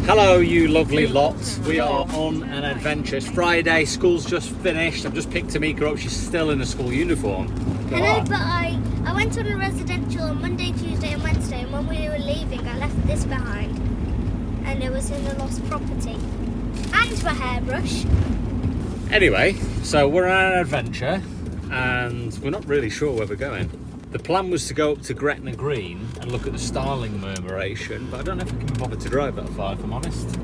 Hello you lovely lot, we are on an adventure. It's Friday, school's just finished. I've just picked Tamika up, she's still in a school uniform. Hello, but I went on a residential on Monday, Tuesday and Wednesday, and when we were leaving I left this behind and it was in the lost property. And my hairbrush. Anyway, so we're on an adventure and we're not really sure where we're going. The plan was to go up to Gretna Green and look at the Starling Murmuration, but I don't know if we can be bothered to drive that far, if I'm honest.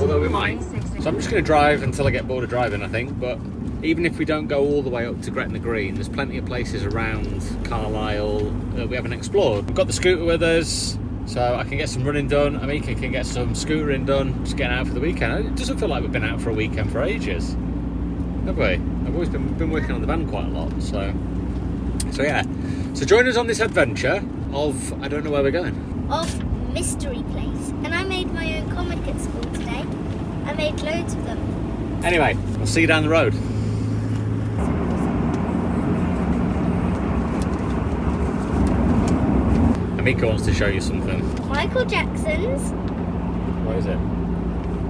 Although we might. So I'm just going to drive until I get bored of driving, I think. But even if we don't go all the way up to Gretna Green, there's plenty of places around Carlisle that we haven't explored. We've got the scooter with us, so I can get some running done. Amika can get some scootering done, just getting out for the weekend. It doesn't feel like we've been out for a weekend for ages, have we? I've always been working on the van quite a lot, so yeah. So join us on this adventure of, I don't know where we're going. Of Mystery Place. And I made my own comic at school today. I made loads of them. Anyway, we'll see you down the road. Amika wants to show you something. Michael Jackson's. What is it?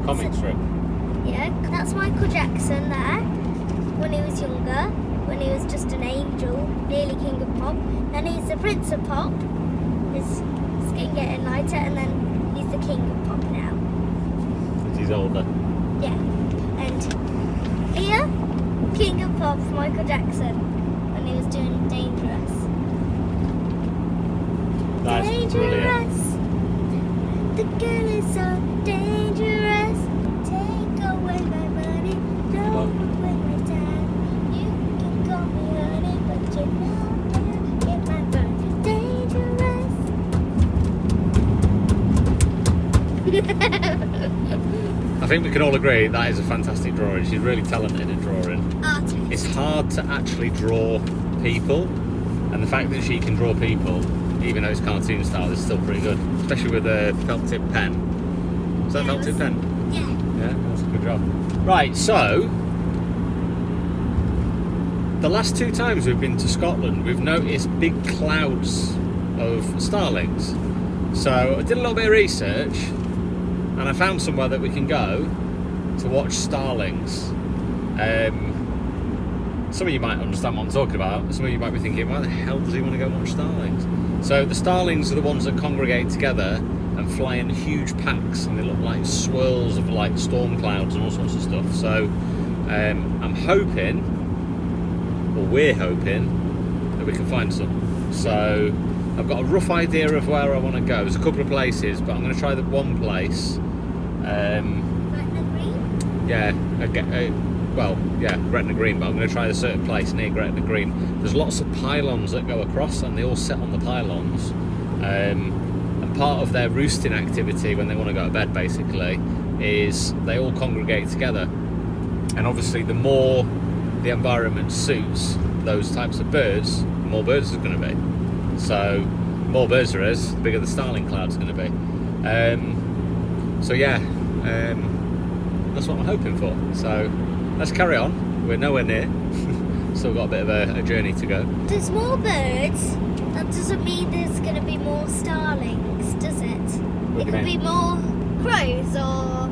Comic strip. Yeah, that's Michael Jackson there. When he was younger. When he was just an angel, nearly king of pop. Then he's the prince of pop. His skin getting lighter, and then he's the king of pop now. Because he's older. Yeah. And here, king of pop, Michael Jackson, when he was doing Dangerous. That's Dangerous. brilliant. The girl is so dangerous. Take away my money. Don't take away my time. Call me honey, but you know you get my body dangerous. I think we can all agree that is a fantastic drawing. She's really talented at drawing. Artist. It's hard to actually draw people, and the fact that she can draw people, even though it's cartoon style, is still pretty good. Especially with a felt tip pen. Is that a felt tip pen? Yeah. Yeah, that's a good job. Right, so the last two times we've been to Scotland, we've noticed big clouds of starlings. So I did a little bit of research and I found somewhere that we can go to watch starlings. Some of you might understand what I'm talking about. Some of you might be thinking, why the hell does he want to go and watch starlings? So the starlings are the ones that congregate together and fly in huge packs, and they look like swirls of like storm clouds and all sorts of stuff. So I'm hoping, or we're hoping, that we can find some. So I've got a rough idea of where I want to go. There's a couple of places, but I'm going to try the one place. Gretna Green? Yeah, Gretna Green, but I'm going to try a certain place near Gretna Green. There's lots of pylons that go across, and they all sit on the pylons. And part of their roosting activity when they want to go to bed, basically, is they all congregate together. And obviously, the more the environment suits those types of birds, the more birds there's going to be. So the more birds there is, the bigger the starling cloud's going to be. That's what I'm hoping for. So let's carry on. We're nowhere near. Still got a bit of a journey to go. There's more birds. That doesn't mean there's going to be more starlings, does it? It could be more crows or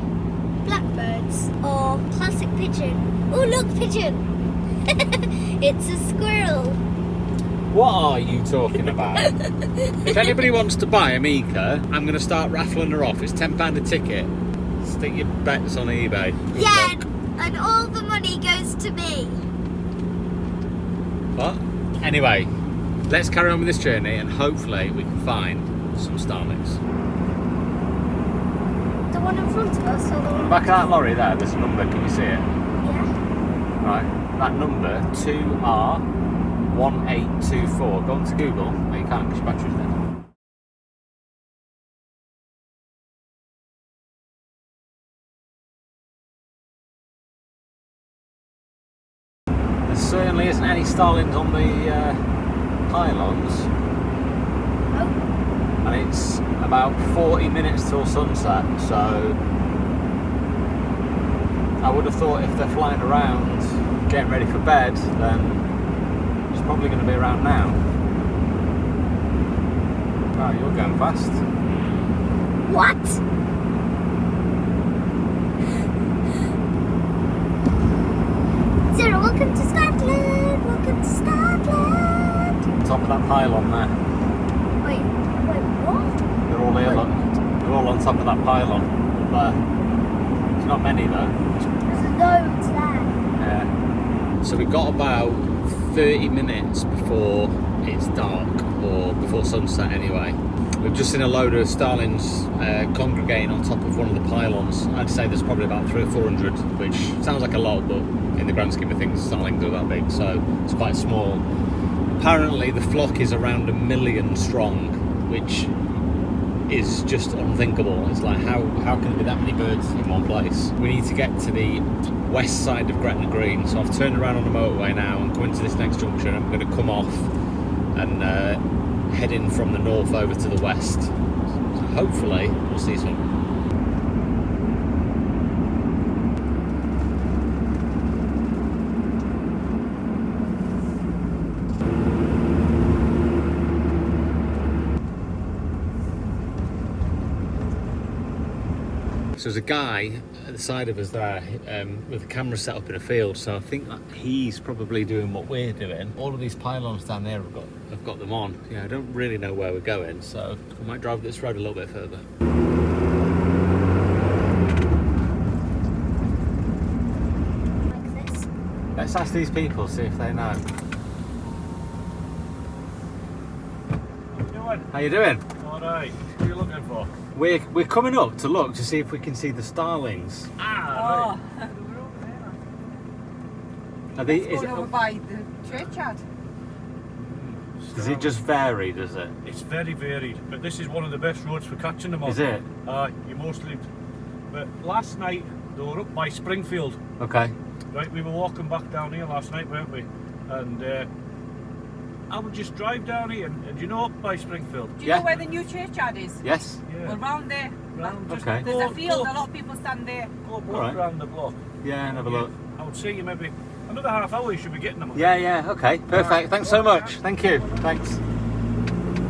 blackbirds or classic pigeon. Oh look, pigeon! It's a squirrel. What are you talking about? If anybody wants to buy Amika, I'm going to start raffling her off. It's £10 a ticket. Stick your bets on eBay. Good luck. And all the money goes to me. What? Anyway, let's carry on with this journey and hopefully we can find some starlings. The one in front of us or the one Back of that lorry there, there's a number, can you see it? Yeah. Right, that number, 2R1824. Go on to Google. No, you can't because your battery's dead. There certainly isn't any starlings on the pylons. Oh. And it's about 40 minutes till sunset, so I would have thought if they're flying around getting ready for bed, then it's probably going to be around now. Wow, you're going fast. What? that pylon there. Wait, what? They're all here, look. They're all on top of that pylon up there. There's not many though. There's loads there. Yeah. So we got about 30 minutes before it's dark, or before sunset anyway. We've just seen a load of starlings congregating on top of one of the pylons. I'd say there's probably about 300 or 400, which sounds like a lot, but in the grand scheme of things, starlings are that big, so it's quite small. Apparently the flock is around 1 million strong, which is just unthinkable. It's like, how can there be that many birds in one place? We need to get to the west side of Gretna Green, so I've turned around on the motorway now and come into this next junction. I'm going to come off and head in from the north over to the west. So hopefully we'll see some. So there's a guy at the side of us there with a camera set up in a field, so I think that he's probably doing what we're doing. All of these pylons down there have got them on. Yeah, I don't really know where we're going, so we might drive this road a little bit further. Like this. Let's ask these people, see if they know. How you doing? Alright, what are you looking for? We're coming up to look to see if we can see the starlings. Ah, We're over there. Are they? It's over by the churchyard. Does it just vary? Does it? It's very varied, but this is one of the best roads for catching them on. Is it? You mostly. But last night they were up by Springfield. Okay. Right, we were walking back down here last night, weren't we? And I would just drive down here, and you know up by Springfield. Do you Yeah. know where the new churchyard is? Yes. Yeah. Well, round there. Round, just Okay. There's go- a field, Go, a lot of people stand there. go block Alright. round the block. Yeah, and have a look. I would say you maybe another half hour you should be getting them. Yeah, yeah, okay, perfect. Thanks so much. Thank you. Thanks.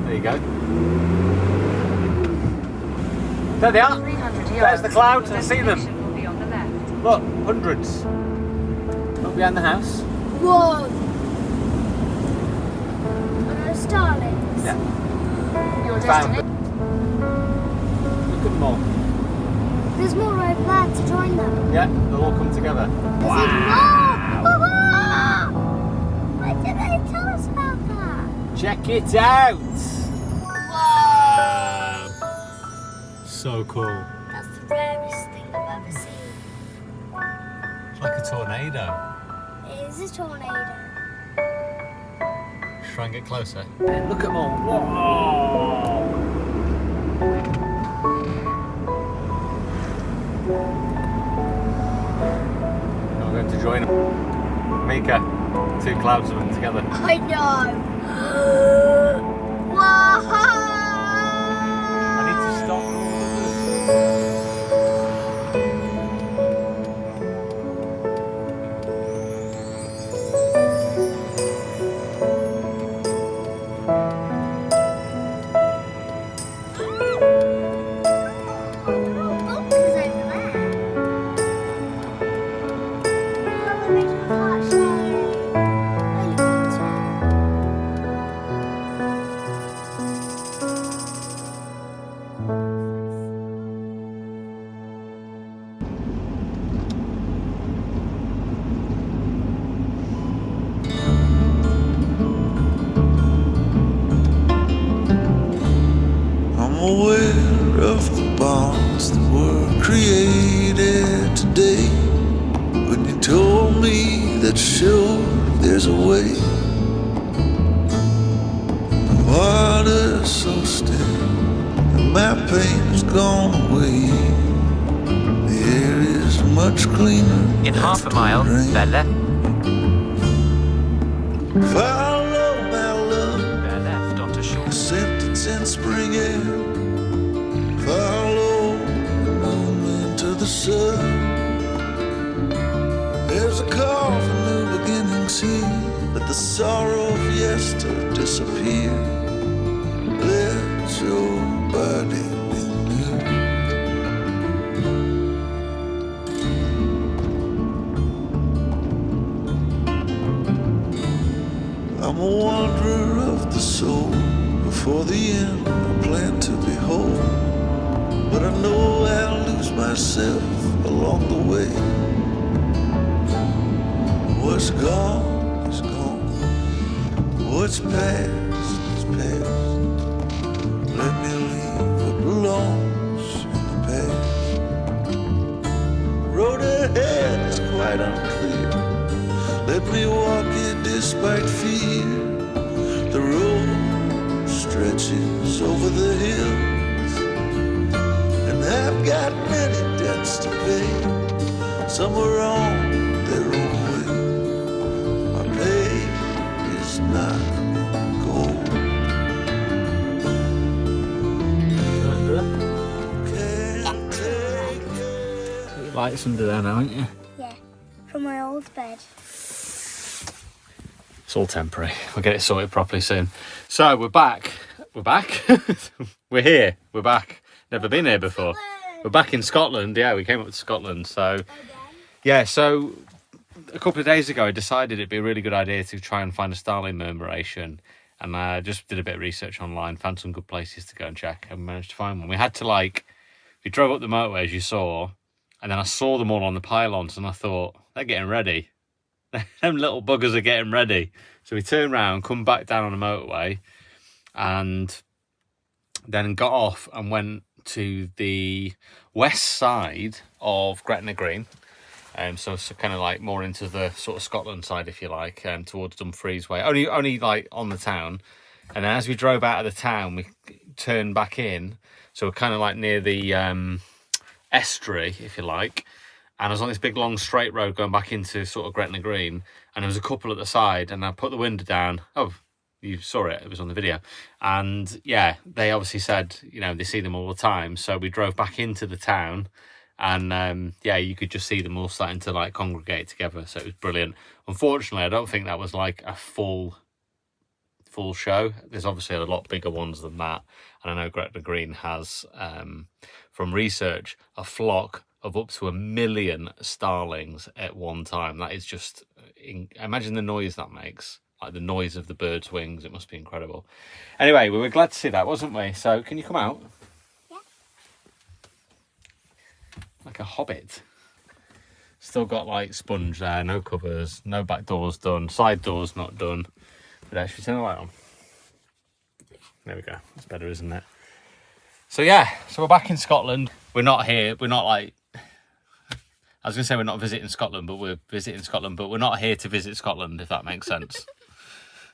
There you go. There they are. 300 There's yards. the clouds. I see them. Destination will be on the left. Look, hundreds. Up behind the house. Whoa! Are those starlings? Yeah. Your Found destination. them. Look at them all. There's more over there to join them. Yeah, they'll all come together. There's even more! Why did they tell us about that? Check it out. Whoa! So cool. That's the rarest thing I've ever seen. It's like a tornado. It is a tornado. Try and get closer. Yeah, look at them all. Whoa! I'm going to join them. Mika, 2 clouds of them together. I know. Whoa! I need to stop. I'm aware of the bonds that were created today. When you told me that sure there's a way. The water's so still, and my pain has gone away. The air is much cleaner. In half a mile, bear left, Follow my love. bear left onto shore. Sentence in spring air. Follow the moon to the sun. There's a call for new beginnings here. Let the sorrow of yester disappear. Let your body be new. I'm a wanderer of the soul. For the end, I plan to be whole, but I know I'll lose myself along the way. What's gone is gone. What's past is past. Let me leave what belongs in the past. Road ahead is quite unclear. Let me walk it despite fear. The road stretches over the hills, and I've got many debts to pay. Some are on their own way. My pay is not gold. Can't take it. Lights under there now, aren't you? Yeah, from my old bed. It's all temporary. We'll get it sorted properly soon. So we're back. We're back. We're here. We're back. Never been here before. We're back in Scotland. Yeah, we came up to Scotland. So yeah, so a couple of days ago I decided it'd be a really good idea to try and find a Starling Murmuration. And I just did a bit of research online, found some good places to go and check, and managed to find one. We had to we drove up the motorway as you saw, and then I saw them all on the pylons, and I thought, they're getting ready. Them little buggers are getting ready. So we turned around, come back down on the motorway, and then got off and went to the west side of Gretna Green. So kind of more into the sort of Scotland side, if you like, towards Dumfries way. Only on the town. And then as we drove out of the town, we turned back in. So we're kind of near the estuary, if you like. And I was on this big long straight road going back into sort of Gretna Green, and there was a couple at the side, and I put the window down. Oh, you saw it was on the video. And yeah, they obviously said, they see them all the time. So we drove back into the town, and yeah, you could just see them all starting to congregate together. So it was brilliant. Unfortunately, I don't think that was a full show. There's obviously a lot bigger ones than that. And I know Gretna Green has, from research, a flock of up to 1 million starlings at one time. That is just, imagine the noise that makes, the noise of the bird's wings. It must be incredible. Anyway, we were glad to see that, wasn't we? So can you come out? Yeah. Like a hobbit. Still got sponge there, no covers, no back doors done, side doors not done. But actually turn the light on. There we go. That's better, isn't it? So yeah, so we're back in Scotland. We're not here. We're not I was going to say we're not visiting Scotland, but we're visiting Scotland, but we're not here to visit Scotland, if that makes sense.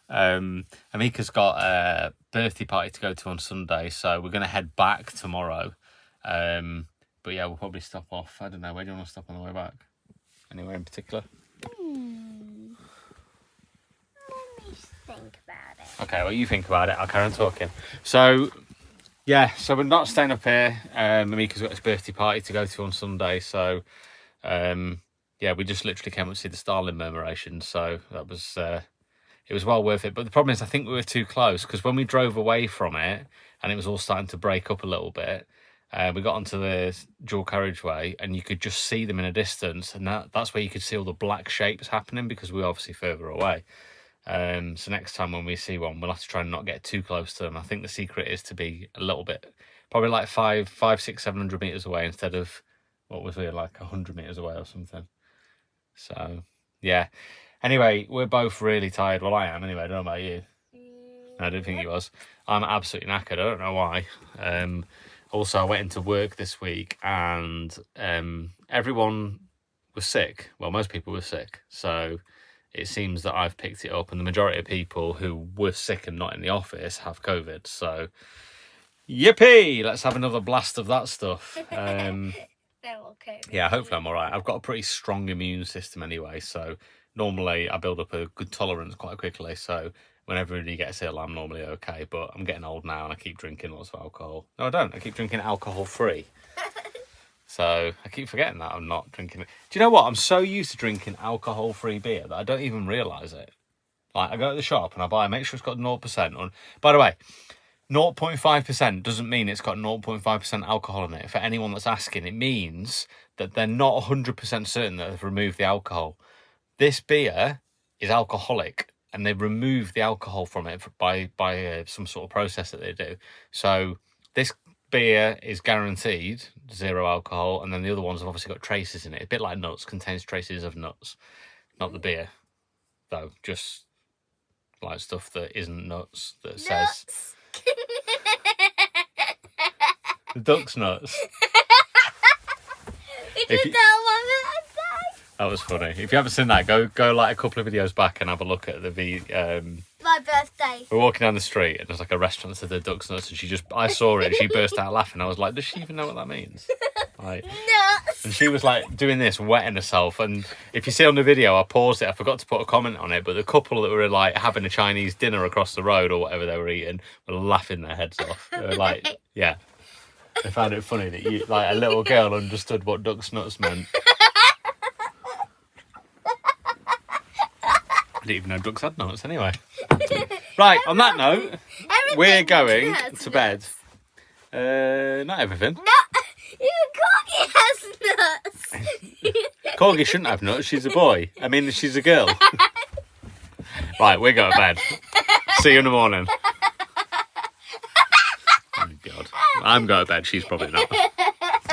Amika's got a birthday party to go to on Sunday, so we're going to head back tomorrow. But yeah, we'll probably stop off. I don't know, where do you want to stop on the way back? Anywhere in particular? Let me think about it. Okay, well, you think about it. I'll carry on talking. So, yeah, so we're not staying up here. Amika's got his birthday party to go to on Sunday, so yeah, we just literally came up to see the Starling Murmuration, so that was it was well worth it. But the problem is, I think we were too close, because when we drove away from it and it was all starting to break up a little bit, we got onto the dual carriageway and you could just see them in a distance, and that's where you could see all the black shapes happening, because we were obviously further away. So next time when we see one, we'll have to try and not get too close to them. I think the secret is to be a little bit, probably 500, 600, 700 meters away instead of, what was it, 100 meters away or something. So yeah, anyway, we're both really tired. Well, I am anyway. I don't know about you. I didn't think he was. I'm absolutely knackered. I don't know why. Also, I went into work this week and everyone was sick. Well, most people were sick, so it seems that I've picked it up, and the majority of people who were sick and not in the office have COVID. So yippee, let's have another blast of that stuff. Okay. Yeah, hopefully I'm all right. I've got a pretty strong immune system anyway, so normally I build up a good tolerance quite quickly. So when everybody gets ill, I'm normally okay. But I'm getting old now and I keep drinking lots of alcohol. No, I don't. I keep drinking alcohol-free. So I keep forgetting that I'm not drinking it. Do you know what? I'm so used to drinking alcohol-free beer that I don't even realise it. I go to the shop and I make sure it's got 0%. By the way, 0.5% doesn't mean it's got 0.5% alcohol in it. For anyone that's asking, it means that they're not 100% certain that they've removed the alcohol. This beer is alcoholic. and they remove the alcohol from it by some sort of process that they do. So this beer is guaranteed 0 alcohol, and then the other ones have obviously got traces in it. A bit like nuts, contains traces of nuts. Not the beer, though, just like stuff that isn't nuts that says Nuts. the duck's nuts. You If did you- that one that That was funny. If you haven't seen that, go like a couple of videos back and have a look at my birthday. we're walking down the street and there's like a restaurant that said the duck's nuts, and I saw it and she burst out laughing. I was like, does she even know what that means? Like, Nuts. and she was like doing this, wetting herself. And if you see on the video, I paused it. I forgot to put a comment on it, but the couple that were like having a Chinese dinner across the road or whatever they were eating were laughing their heads off. They were like, yeah. They found it funny that you, like, a little girl understood what duck's nuts meant. I didn't even know ducks had nuts anyway. Right, on that note, we're going to bed. Not everything. No, even Corky has nuts. Corgi shouldn't have nuts. She's a boy. I mean, she's a girl. Right, we're going to bed. See you in the morning. Oh, God. I'm going to bed. She's probably not.